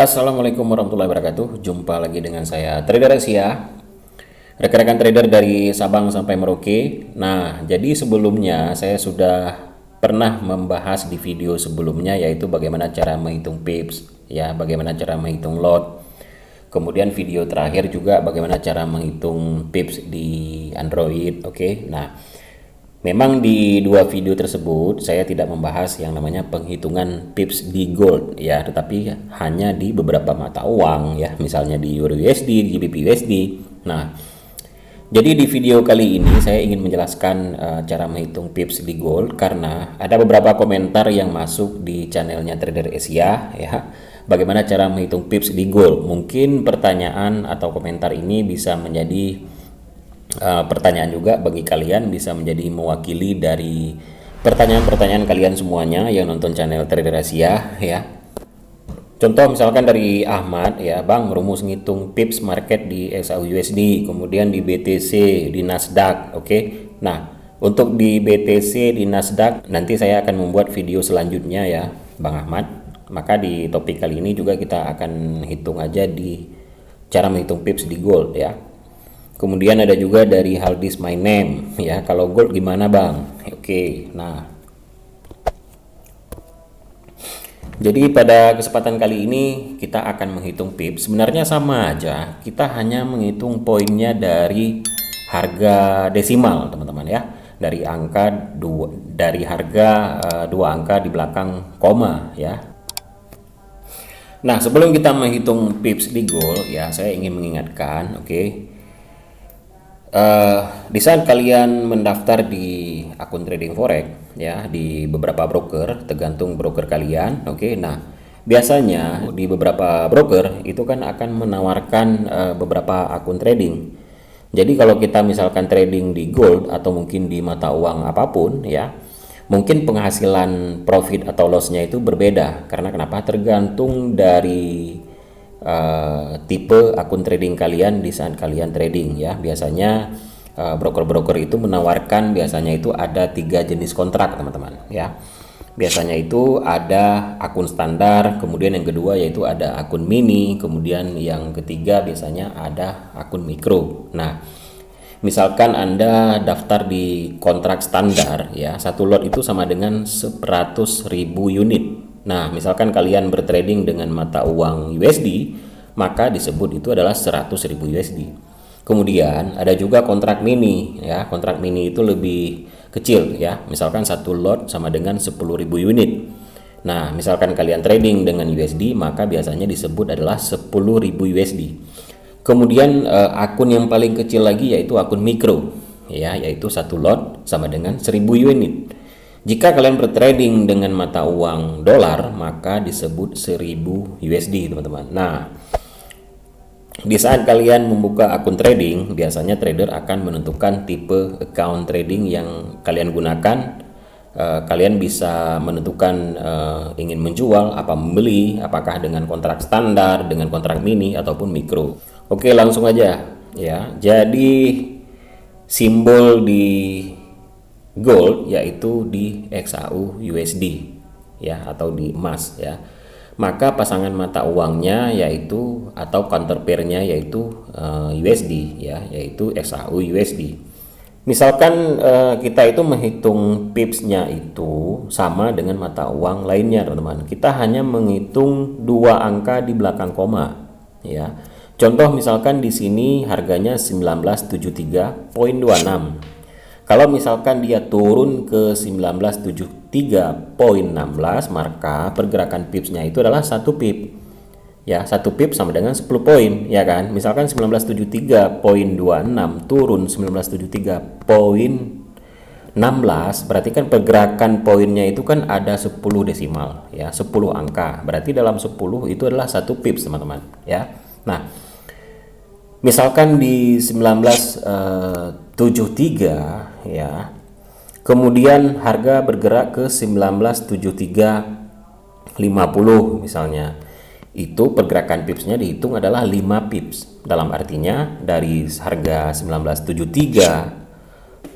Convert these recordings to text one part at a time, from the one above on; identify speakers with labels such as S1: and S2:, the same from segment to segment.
S1: Assalamualaikum warahmatullahi wabarakatuh. Jumpa lagi dengan saya Trader Asia, rekan-rekan trader dari Sabang sampai Merauke. Nah, jadi sebelumnya saya sudah pernah membahas di video sebelumnya, yaitu bagaimana cara menghitung pips, ya, bagaimana cara menghitung lot. Kemudian video terakhir juga bagaimana cara menghitung pips di Android. Oke. Nah, memang di dua video tersebut saya tidak membahas yang namanya penghitungan pips di gold, ya, tetapi hanya di beberapa mata uang, ya, misalnya di Euro USD, di GBP USD. Nah, jadi di video kali ini saya ingin menjelaskan cara menghitung pips di gold karena ada beberapa komentar yang masuk di channelnya Trader Asia, ya. Bagaimana cara menghitung pips di gold? Mungkin pertanyaan atau komentar ini bisa menjadi pertanyaan juga bagi kalian, bisa menjadi mewakili dari pertanyaan-pertanyaan kalian semuanya yang nonton channel Trader Asia, ya. Contoh misalkan dari Ahmad, ya, Bang, rumus ngitung pips market di XAU-USD, kemudian di BTC, di Nasdaq, oke. Nah, untuk di BTC, di Nasdaq nanti saya akan membuat video selanjutnya, ya, Bang Ahmad. Maka di topik kali ini juga kita akan hitung aja di cara menghitung pips di gold, ya. Kemudian ada juga dari Haldis My Name, ya, kalau gold gimana Bang? Oke, nah, jadi pada kesempatan kali ini kita akan menghitung pips. Sebenarnya sama aja, kita hanya menghitung poinnya dari harga desimal, teman-teman, ya, dari angka dari harga dua angka di belakang koma, ya. Nah, sebelum kita menghitung pips di gold, ya, saya ingin mengingatkan, oke. Di saat kalian mendaftar di akun trading forex, ya, di beberapa broker, tergantung broker kalian, oke. Nah, biasanya di beberapa broker itu kan akan menawarkan beberapa akun trading. Jadi kalau kita misalkan trading di gold atau mungkin di mata uang apapun, ya, mungkin penghasilan profit atau lossnya itu berbeda. Karena kenapa? Tergantung dari tipe akun trading kalian di saat kalian trading, ya. Biasanya broker-broker itu menawarkan, biasanya itu ada 3 jenis kontrak, teman-teman, ya. Biasanya itu ada akun standar, kemudian yang kedua yaitu ada akun mini, kemudian yang ketiga biasanya ada akun mikro. Nah, misalkan Anda daftar di kontrak standar, ya, satu lot itu sama dengan 100.000 unit. Nah, misalkan kalian bertrading dengan mata uang USD, maka disebut itu adalah 100.000 USD. Kemudian ada juga kontrak mini, ya. Kontrak mini itu lebih kecil, ya. Misalkan satu lot sama dengan 10.000 unit. Nah, misalkan kalian trading dengan USD, maka biasanya disebut adalah 10.000 USD. Kemudian akun yang paling kecil lagi yaitu akun mikro, ya, yaitu satu lot sama dengan 1000 unit. Jika kalian bertrading dengan mata uang dolar, maka disebut 1000 USD, teman-teman. Nah, di saat kalian membuka akun trading, biasanya trader akan menentukan tipe account trading yang kalian gunakan. Kalian bisa menentukan ingin menjual, apa membeli, apakah dengan kontrak standar, dengan kontrak mini, ataupun mikro. Oke, langsung aja, ya. Jadi simbol di gold yaitu di XAU USD, ya, atau di emas, ya. Maka pasangan mata uangnya yaitu atau counter pair-nya yaitu USD, ya, yaitu XAU USD. Misalkan kita itu menghitung pips-nya itu sama dengan mata uang lainnya, teman-teman. Kita hanya menghitung dua angka di belakang koma, ya. Contoh misalkan di sini harganya 1973.26. Kalau misalkan dia turun ke 1973.16, maka pergerakan pipsnya itu adalah 1 pip. Ya, 1 pip sama dengan 10 poin, ya kan? Misalkan 1973.26 turun 1973.16, berarti kan pergerakan poinnya itu kan ada 10 desimal, ya, 10 angka. Berarti dalam 10 itu adalah 1 pips, teman-teman, ya. Nah, misalkan di 1973, ya, kemudian harga bergerak ke 1973.50 misalnya, itu pergerakan pipsnya dihitung adalah 5 pips. Dalam artinya dari harga 1973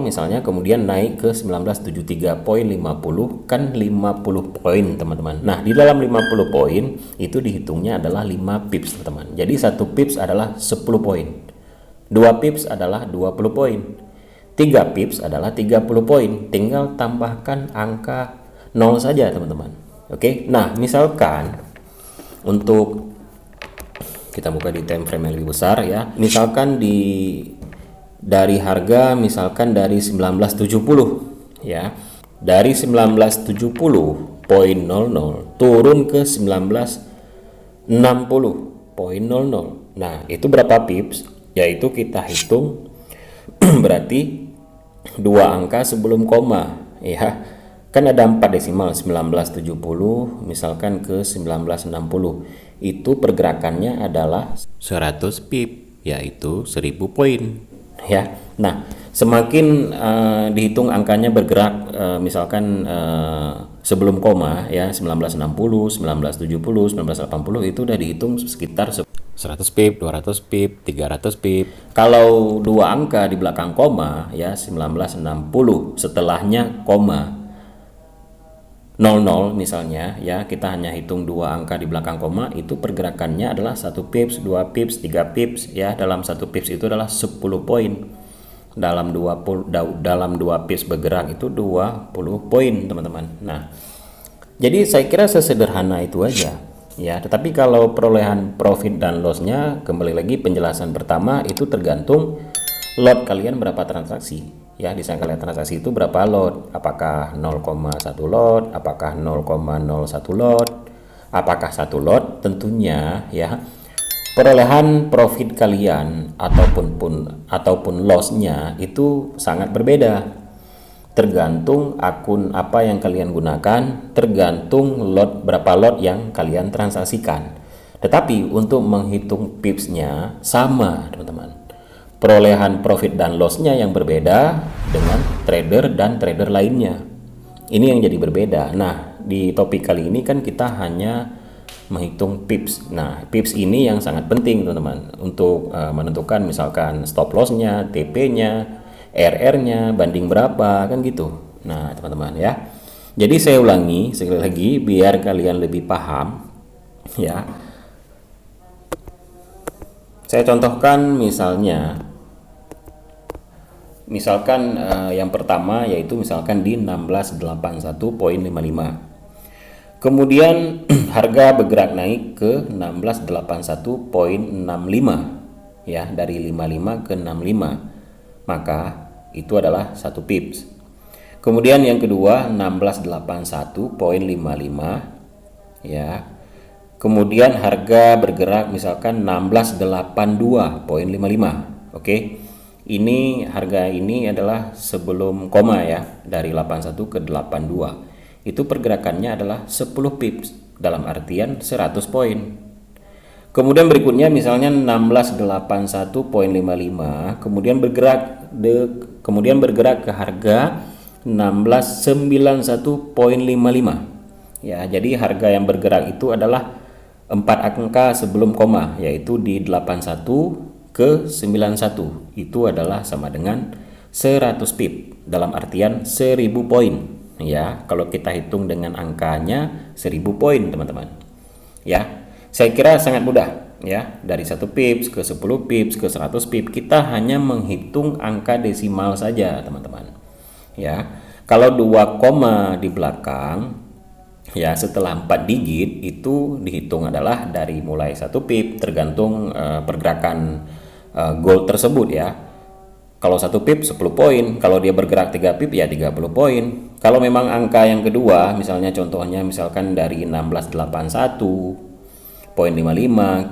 S1: misalnya, kemudian naik ke 1973.50, kan 50 poin teman-teman. Nah, di dalam 50 poin itu dihitungnya adalah 5 pips teman-teman. Jadi 1 pips adalah 10 poin, 2 pips adalah 20 poin, 3 pips adalah 30 poin. Tinggal tambahkan angka 0 saja teman-teman. Oke, nah misalkan untuk kita buka di time frame yang lebih besar ya, misalkan dari harga misalkan dari 1970 ya, dari 1970.00 turun ke 1960.00. Nah, itu berapa pips? Yaitu kita hitung berarti 2 angka sebelum koma ya. Kan ada 4 desimal, 1970 misalkan ke 1960. Itu pergerakannya adalah 100 pip, yaitu 1000 poin ya. Nah, semakin dihitung angkanya bergerak misalkan sebelum koma ya, 1960, 1970, 1980 itu udah dihitung sekitar 100 pip, 200 pip, 300 pip. Kalau 2 angka di belakang koma ya, 1960 setelahnya koma 00 misalnya ya, kita hanya hitung 2 angka di belakang koma, itu pergerakannya adalah 1 pips, 2 pips, 3 pips ya. Dalam 1 pips itu adalah 10 poin. Dalam 2 pips bergerak itu 20 poin teman-teman. Nah, jadi saya kira sesederhana itu aja ya. Tetapi kalau perolehan profit dan lossnya, kembali lagi penjelasan pertama, itu tergantung lot kalian berapa transaksi ya. Di sana kalian transaksi itu berapa lot, apakah 0,1 lot, apakah 0,01 lot, apakah 1 lot. Tentunya ya, perolehan profit kalian ataupun lossnya itu sangat berbeda, tergantung akun apa yang kalian gunakan, tergantung lot, berapa lot yang kalian transaksikan. Tetapi untuk menghitung pipsnya sama teman-teman. Perolehan profit dan lossnya yang berbeda dengan trader dan trader lainnya. Ini yang jadi berbeda. Nah, di topik kali ini kan kita hanya menghitung pips. Nah, pips ini yang sangat penting teman-teman untuk menentukan misalkan stop lossnya, TP-nya, RR-nya, banding berapa, kan gitu. Nah, teman-teman ya. Jadi saya ulangi sekali lagi biar kalian lebih paham ya. Saya contohkan misalkan yang pertama yaitu misalkan di 1681.55. Kemudian harga bergerak naik ke 1681.65 ya, dari 55 ke 65. Maka itu adalah 1 pips. Kemudian yang kedua 1681.55 ya. Kemudian harga bergerak misalkan 1682.55. Oke. Ini harga ini adalah sebelum koma ya, dari 81 ke 82. Itu pergerakannya adalah 10 pips, dalam artian 100 poin. Kemudian berikutnya misalnya 1681.55, kemudian bergerak ke harga 1691.55 ya. Jadi harga yang bergerak itu adalah 4 angka sebelum koma, yaitu di 81 ke 91. Itu adalah sama dengan 100 pip, dalam artian 1000 poin ya. Kalau kita hitung dengan angkanya 1000 poin teman-teman ya. Saya kira sangat mudah ya. Dari 1 pips ke 10 pips ke 100 pips, kita hanya menghitung angka desimal saja teman-teman ya. Kalau 2 koma di belakang ya, setelah 4 digit itu dihitung adalah dari mulai 1 pip, tergantung pergerakan gold tersebut ya. Kalau 1 pip 10 poin, kalau dia bergerak 3 pip ya 30 poin. Kalau memang angka yang kedua, misalnya contohnya misalkan dari 1681.55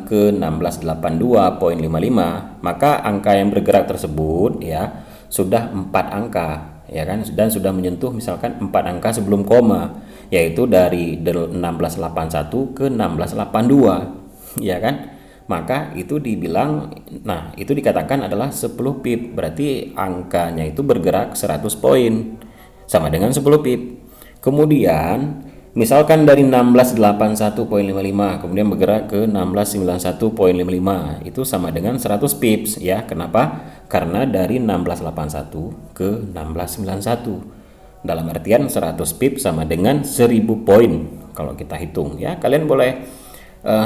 S1: ke 1682.55, maka angka yang bergerak tersebut ya sudah 4 angka ya kan, dan sudah menyentuh misalkan 4 angka sebelum koma, yaitu dari 1681 ke 1682 ya kan. Maka itu dibilang, nah itu dikatakan adalah 10 pip, berarti angkanya itu bergerak 100 poin, sama dengan 10 pip. Kemudian misalkan dari 1681.55 kemudian bergerak ke 1691.55, itu sama dengan 100 pips ya. Kenapa? Karena dari 1681 ke 1691. Dalam artian 100 pip sama dengan 1000 poin kalau kita hitung ya. Kalian boleh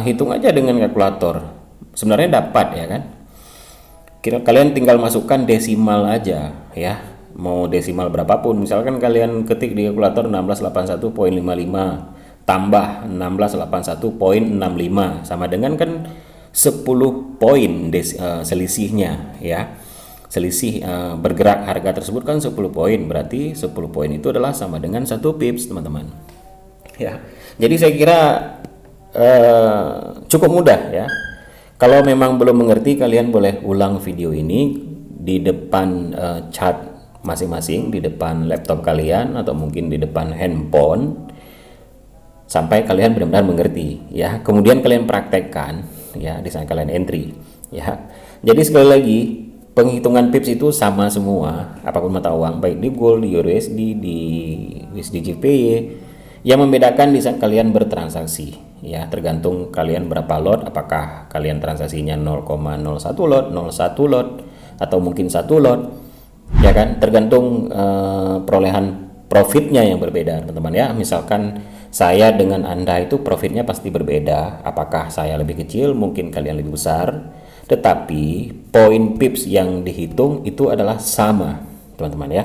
S1: hitung aja dengan kalkulator. Sebenarnya dapat ya kan. Kalian tinggal masukkan desimal aja ya. Mau desimal berapapun. Misalkan kalian ketik di kalkulator 1681.55 tambah 1681.65 sama dengan kan 10 poin selisihnya ya. Selisih bergerak harga tersebut kan 10 poin, berarti 10 poin itu adalah sama dengan 1 pips teman-teman ya. Jadi saya kira cukup mudah ya. Kalau memang belum mengerti, kalian boleh ulang video ini di depan chart masing-masing, di depan laptop kalian atau mungkin di depan handphone sampai kalian benar-benar mengerti ya. Kemudian kalian praktekkan ya, di sana kalian entry ya. Jadi sekali lagi, penghitungan pips itu sama semua apapun mata uang, baik di gold, di USD, di USDJPY. Yang membedakan di saat kalian bertransaksi ya, tergantung kalian berapa lot, apakah kalian transaksinya 0,01 lot, 01 lot atau mungkin 1 lot ya kan, tergantung perolehan profitnya yang berbeda teman-teman ya. Misalkan saya dengan Anda itu profitnya pasti berbeda, apakah saya lebih kecil, mungkin kalian lebih besar, tetapi poin pips yang dihitung itu adalah sama teman-teman ya.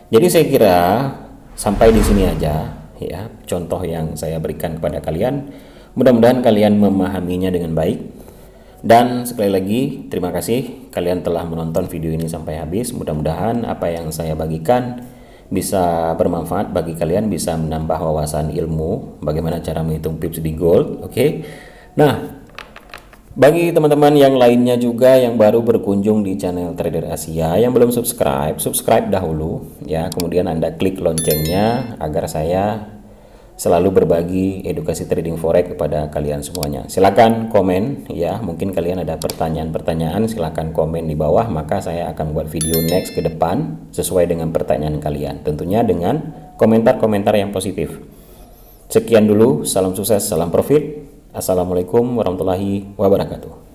S1: Jadi saya kira sampai di sini aja ya contoh yang saya berikan kepada kalian. Mudah-mudahan kalian memahaminya dengan baik. Dan sekali lagi terima kasih kalian telah menonton video ini sampai habis. Mudah-mudahan apa yang saya bagikan bisa bermanfaat bagi kalian, bisa menambah wawasan ilmu bagaimana cara menghitung pips di gold. Oke. Nah, bagi teman-teman yang lainnya juga yang baru berkunjung di channel Trader Asia, yang belum subscribe dahulu ya. Kemudian Anda klik loncengnya agar saya selalu berbagi edukasi trading forex kepada kalian semuanya. Silakan komen ya, mungkin kalian ada pertanyaan-pertanyaan, silakan komen di bawah, maka saya akan buat video next ke depan sesuai dengan pertanyaan kalian. Tentunya dengan komentar-komentar yang positif. Sekian dulu, salam sukses, salam profit. Assalamualaikum warahmatullahi wabarakatuh.